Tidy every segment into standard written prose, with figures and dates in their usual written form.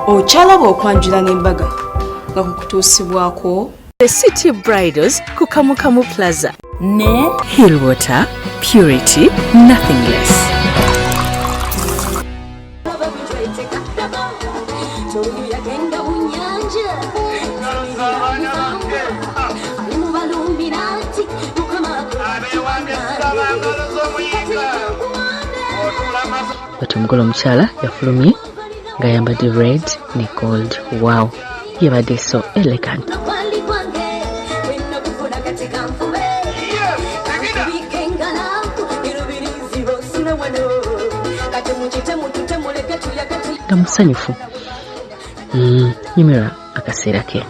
Ochalaba okwanjula n'embaga nga kukutuusibwako The City Bridals ku Kamukamu Plaza ne Hillwater Purity Nothing Less. Batongolo omukyala yafulumye nga yambadde red ne gold. Wow, yabadde so elegant. Nga musanyufu. Nyumira akaseera ke.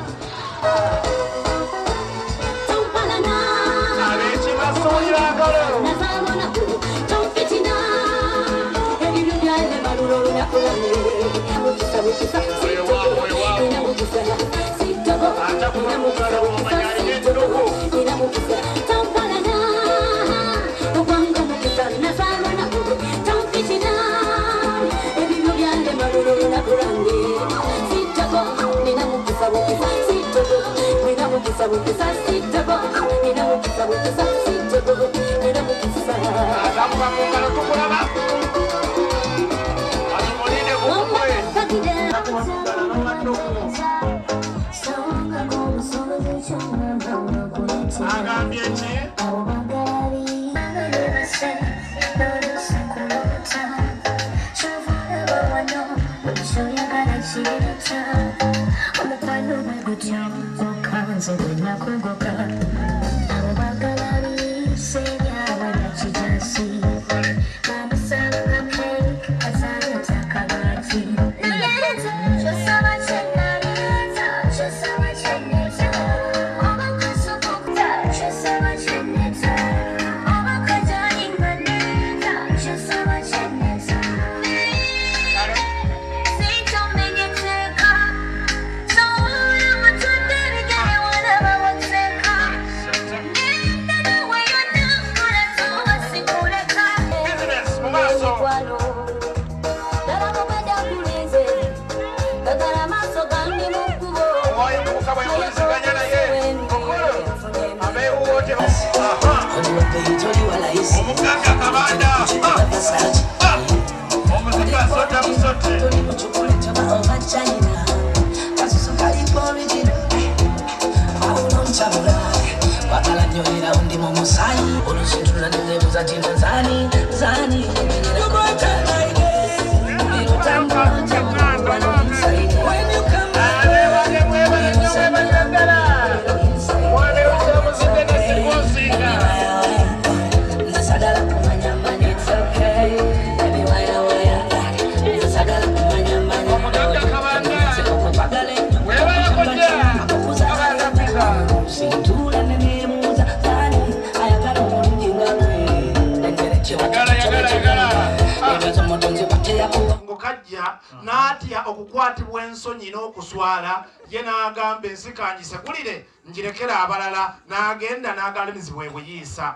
Natia okukwatibwa ensonyi n'okuswala ye n'agamba ensikanyise kulire njirekera abalala n'agenda n'agalimizibwa ebuyiisa.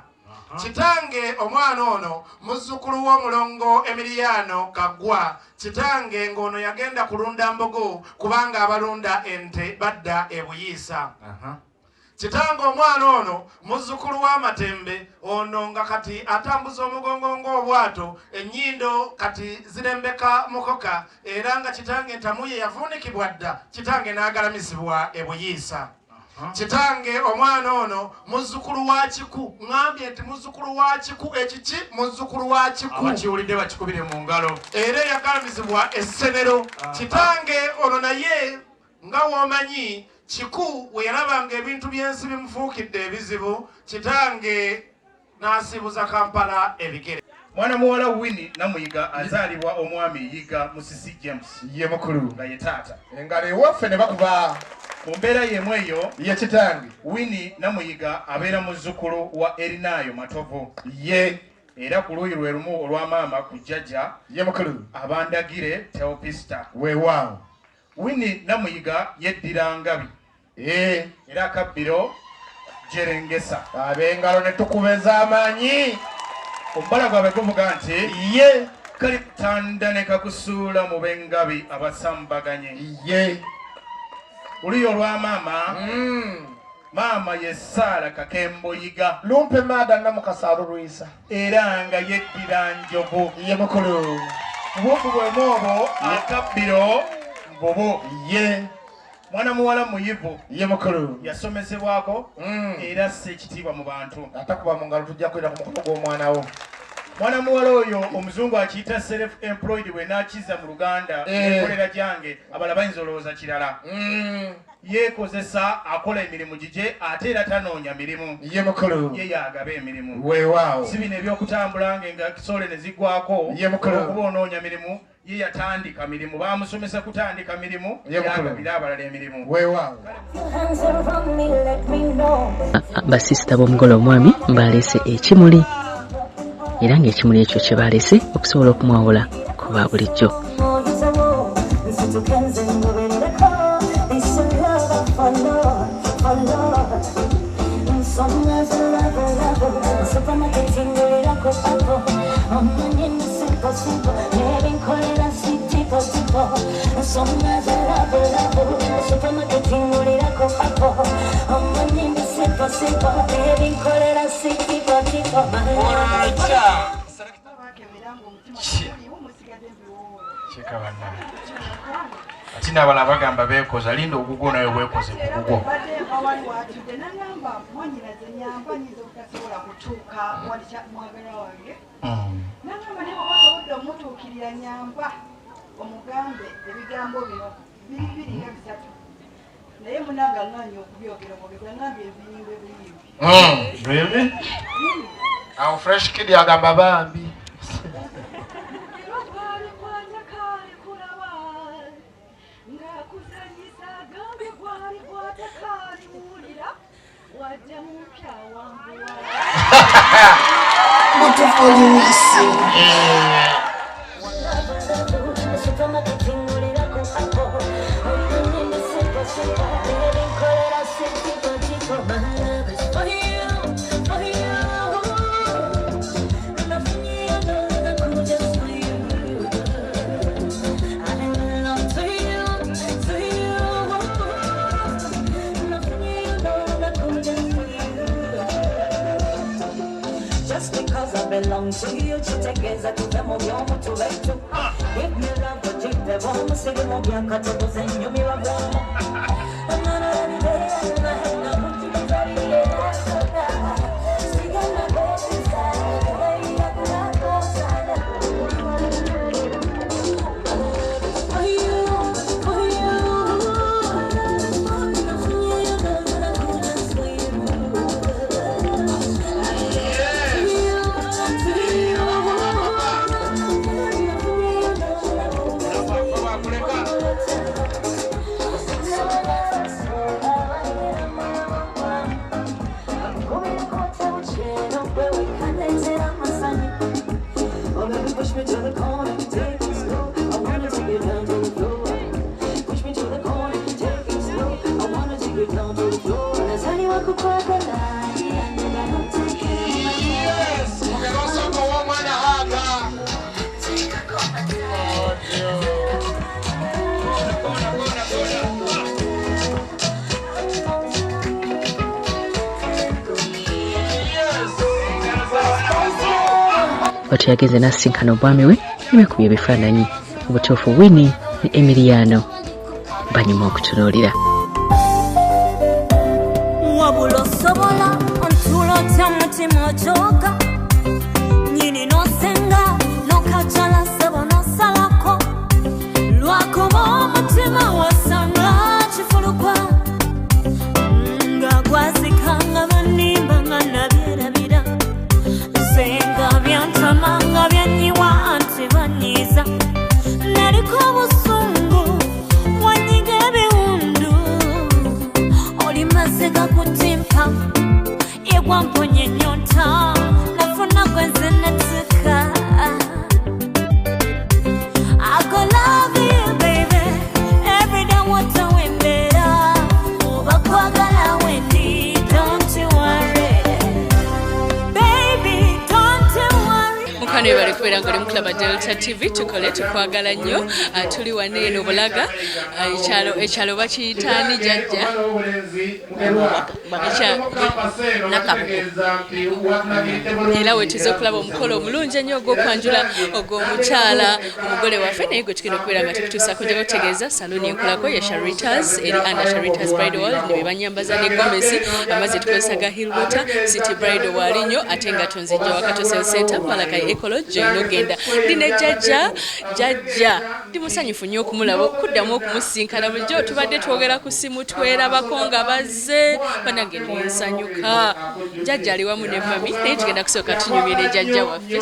Kitange omwana ono muzzukulu w'omulongo Emiliano Kagwa, kitange ng'ono yagenda kulunda mbogo kubanga abalunda ente badda ebuyiisa. Kitange omwana ono muzzukulu w'Amatembe ono nga kati atambuza omugongo ng'obwato, ennyindo kati zirembeka mukoka, era nga kitange entamuye yavuunikibwa dda, kitange n'agalamizibwa ebuyiisa. Kitange omwana ono muzzukulu wa Kiku, ngambye nti muzzukulu wa Kiku ekiki muzzukulu wa Kiku abakiwulidde bakikubire mu ngalo, era yagalamizibwa essenero. Kitange ono naye nga w'omanyi Kiku we yalabanga ebintu by'ensi bimufuukidde ebizibu, kitange n'asibuza Kampala ebigere. Mwana muwala Winnie Namuyiga azaalibwa omwami Yiga Musisi James ye mukulu nga ye taata. Engalo ewaffe ne bakuba mu mbeera y'emu eyo ye kitange. Winnie Namuyiga abeera muzzukulu wa Erinayo Matovu ye era ku luuyi lwe lumu olwa maama ku jjajja ye mukulu Abandagire Teopista. weewaawo. Winnie Namuyiga yeddira Ngabi era Kabbiro Jerengesa. Ab'engalo ne tukuba ez'amaanyi. Obbala gwabwe guvuga nti ye Kalitanda kakusula mu bengabi abasambaganye. Ye. Uliyo lwa mama. Mama yesala kakembo yiga. Lumpe mada na mukasaru ruisa. Era nga yeddira njovu. Ye mukulu. Bubu bwe mobo akabbiro mbobo. Ye. Mwana muwala muyivu. Ye mukulu. Yasomesebwako. Era sekitiibwa mu bantu. Atakuba mu ngalo tujja kwera ku mukono gw'omwana wo. Mwana muwala oyo omuzungu akiyita self employed we n'akiza mu Luganda enkolera gyange abala bayinza olowooza kirala. Yeekozesa akola emirimu gije ate era tanoonya mirimu. Ye mukulu. Ye yaagaba emirimu. Weewaawo. Si bino ebyokutambula nga kisole ne ziggwako. Ye mukulu. Okuba onoonya mirimu ye yatandika mirimu. Bamusomesa kutandika mirimu. Ye mukulu. Yaagabira abalala emirimu. Weewaawo. Basisita b'omugole omwami baleese ekimuli era ng'ekimuli ekyo kye baleese okusobola okumwawula ku ba bulijjo. Atina abala bagamba beekoza linda ogugwo nawe weekoze ku gugwo. Omugambe ebigambo bino biri nga bisatu naye munanga ng'anyi okubyogera mu bigambo ebiyimbe biyimbi. Really? Awo fresh kid agamba bambi. belong to you. Chitegeza tuvemo byomu tubetu. Give me love, but take the bomb. Sige mo bia kato boze nyumi wa bomo. Anana ni day na hena kunti bazari le. Sige na baby side, way ya kuna sana. For you, for you. Push me to the corner, take it slow. I wanna take it down to the floor. Push me to the corner, take it slow. I wanna take it down to the floor. Nazali wako kwa kalai, yes, umerosa kwa mwana haga. Watu yageze nasinkana obwami we nimekubye ebifaananyi obutuufu Winnie ne Emiliano banyuma okutunuulira. Wabula osobola ontulotya mutima ojoga nyini nosenga nokajala sebo nosalako lwakuba omutima wasanga kifulukwa nga gwazikanga banimba nga nabirabira senga byantamanga byanyiwa anti banyiza naliko obusungu wanyiga ebiwundu oli mazega kutimpa yegwamponye nyota okubeera nga oli mu Club Delta TV tukole tukwagala nnyo tuli wane eno Bulaga ekyalo bakiyitaani jjajja era wetuze okulaba omukolo omulungi ennyo ogw'okwanjula ogw'omukyala omugole waffe naye gwe tugenda okubeera nga tukutuusaako gye bategeeza saloni enkolako ya Sharitas eri under Sharitas Bridal World ne bebanyambaza ne Gomez amazzi tukozesa ga Hillwater City Bridal walinyo ate nga tonzijja wakato Cell Center Malakai Ecology inogenda ndine jjajja ndi musanyufu nnyo okumulaba okuddamu okumusinkana bulijjo tubadde twogera ku simu twerabako nga bazze banange nensanyuka jjajja ali wamu ne mami naye tugenda kusooka tunyumire jjajja waffe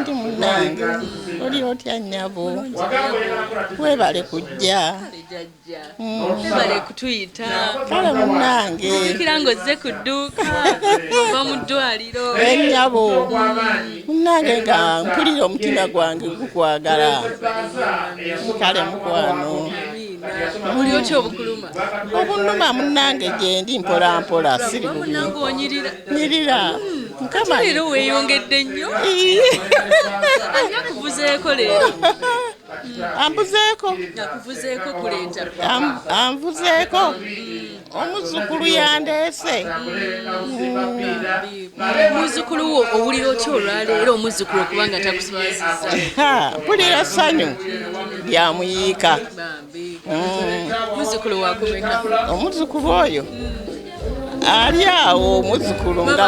ndi munange oli otya nnyabo webale kujja webale kutuyita kale munange kira ng'ozze ku dduuka ova mu ddwaliro ennyabo munange nga mpulira omutima gwange gukwagala kale mukwano oli otya obukuluma obunuma munange gye ndi mpolampola siri bubi nyirira nkama leero weeyongedde nnyo ani akuvuzeeko leero ambuzeeko akuvuzeeko kuleeta anvuzeeko omuzukulu yandeese omuzukulu wo owulira otya olwaleero omuzukulu okubanga takuswazizza mpulira ssanyu lyamuyiika omuzukulu wakumeka omuzukulu oyo ali awo omuzukulu nga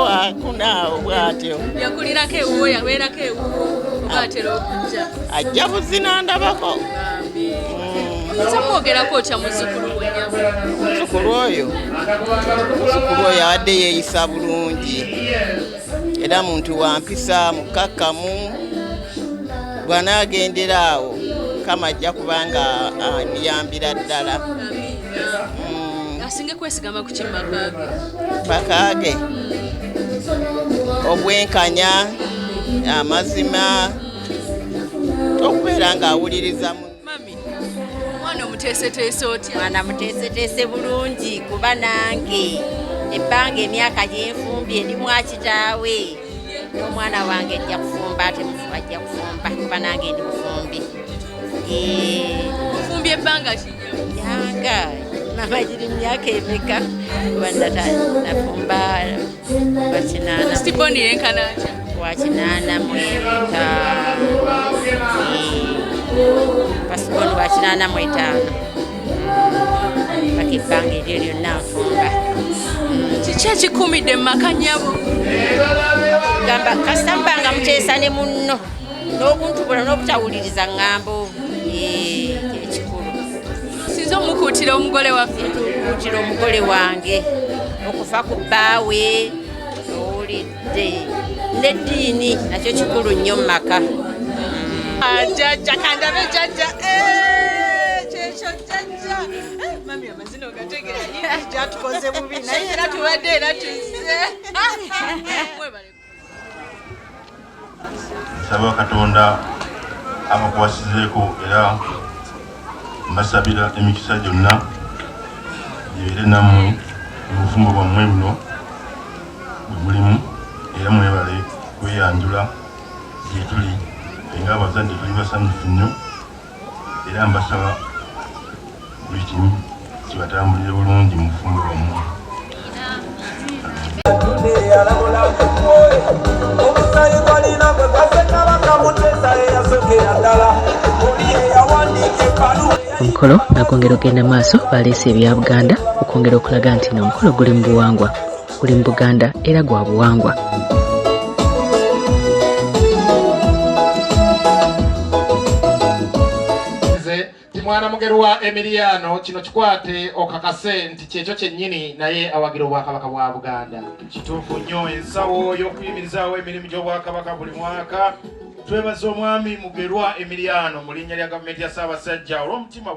wakunaawo bw'atyo yakulirako ewuwo yabeerako ewuwo oba atera okujja ajja buzina ndabako oyinza mwogerako otya muzukulu omuzukulu oyo abadde yeeyisa bulungi era muntu wampisa mukakkamu bw'anaagendera awo kama ajja kubanga amuyambira ddala asinge kwesigama ku bakage obwenkanya amazima okubeera ng'awuliriza mwana omuteeseteese otya mwana muteeseteese bulungi kuba nange ebbanga emyaka gyenfumbye ndi mwakitaawe omwana wange ajja kufumba ate mufu ajja kufumba kuba nange ndi mufumbi ofumbye ebbanga yanga mama giri myaka emeka kuba nafumba wakinana stiboni yenkana wakinana mweta pasiponi wakinana mwetaano paka ebbanga eryo lyonna nfumba kiki ekikumidde mu maka nnyabo gamba kasita mbanga muteesa ne munno n'obuntubula n'obutawuliriza ŋŋambo ekikulu sinza omukuutira omugole waffe okukuutira omugole wange okufa ku bbaawe owulidde n'eddiini nakyo kikulu nnyo mu maka jjajja kandabe jjajja kyekyo jjajja mami amazina ogategera gyatukoze bubi naye era tubadde era tuzze nsaba katonda abakwasizeeko era mbasabira emikisa gyonna gibeere nammwe obufumbo bwammwe buno bwe mulimu era mwebale kweyanjula gye tuli nga abazadde tuli basanyufu nnyo era mbasaba buli kimu kibatambulire bulungi mu bufumbo bwammwe omukolo nagwongera ogenda maaso baleese ebya Buganda okwongera okulaga nti n'omukolo guli mu buwangwa guli mu Buganda era gwa buwangwa mwana mugerwa Emiliano kino kikwate okakase nti kyekyo kyennyini naye awagira obwakabaka bwa Buganda kituufu nnyo ensawo y'okuyimirizaawo emirimu gy'obwakabaka buli mwaka twebaza omwami Mugerwa Emiliano mu linnya lya gavumenti ya Ssaabasajja olw'omutima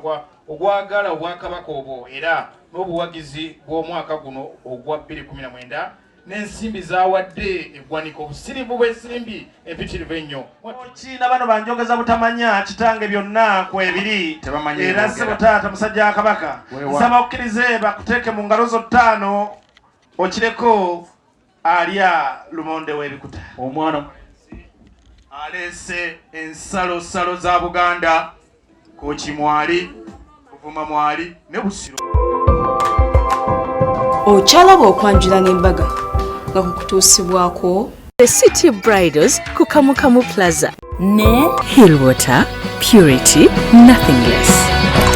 ogwagala obwakabaka obwo era n'obuwagizi bw'omwaka guno ogwa 2019 n'ensimbi zaawadde eggwanika obusirivu bw'ensimbi empitirivu ennyo kiina bano banjogeza butamanya kitange byonna kwebiri era ssebo taata musajja wa kabaka nsaba okkirize bakuteeke mu ngalo zo ttaano okireko alya lumonde w'ebikuta omwana alese ensalo za Buganda Kochi Mwali, Kuvuma Mwali ne Busiro. Ochalaba okwanjula n'embaga nga kukutuusibwako The City of Bridals ku Kamukamu Plaza ne Hillwater Purity, nothing less.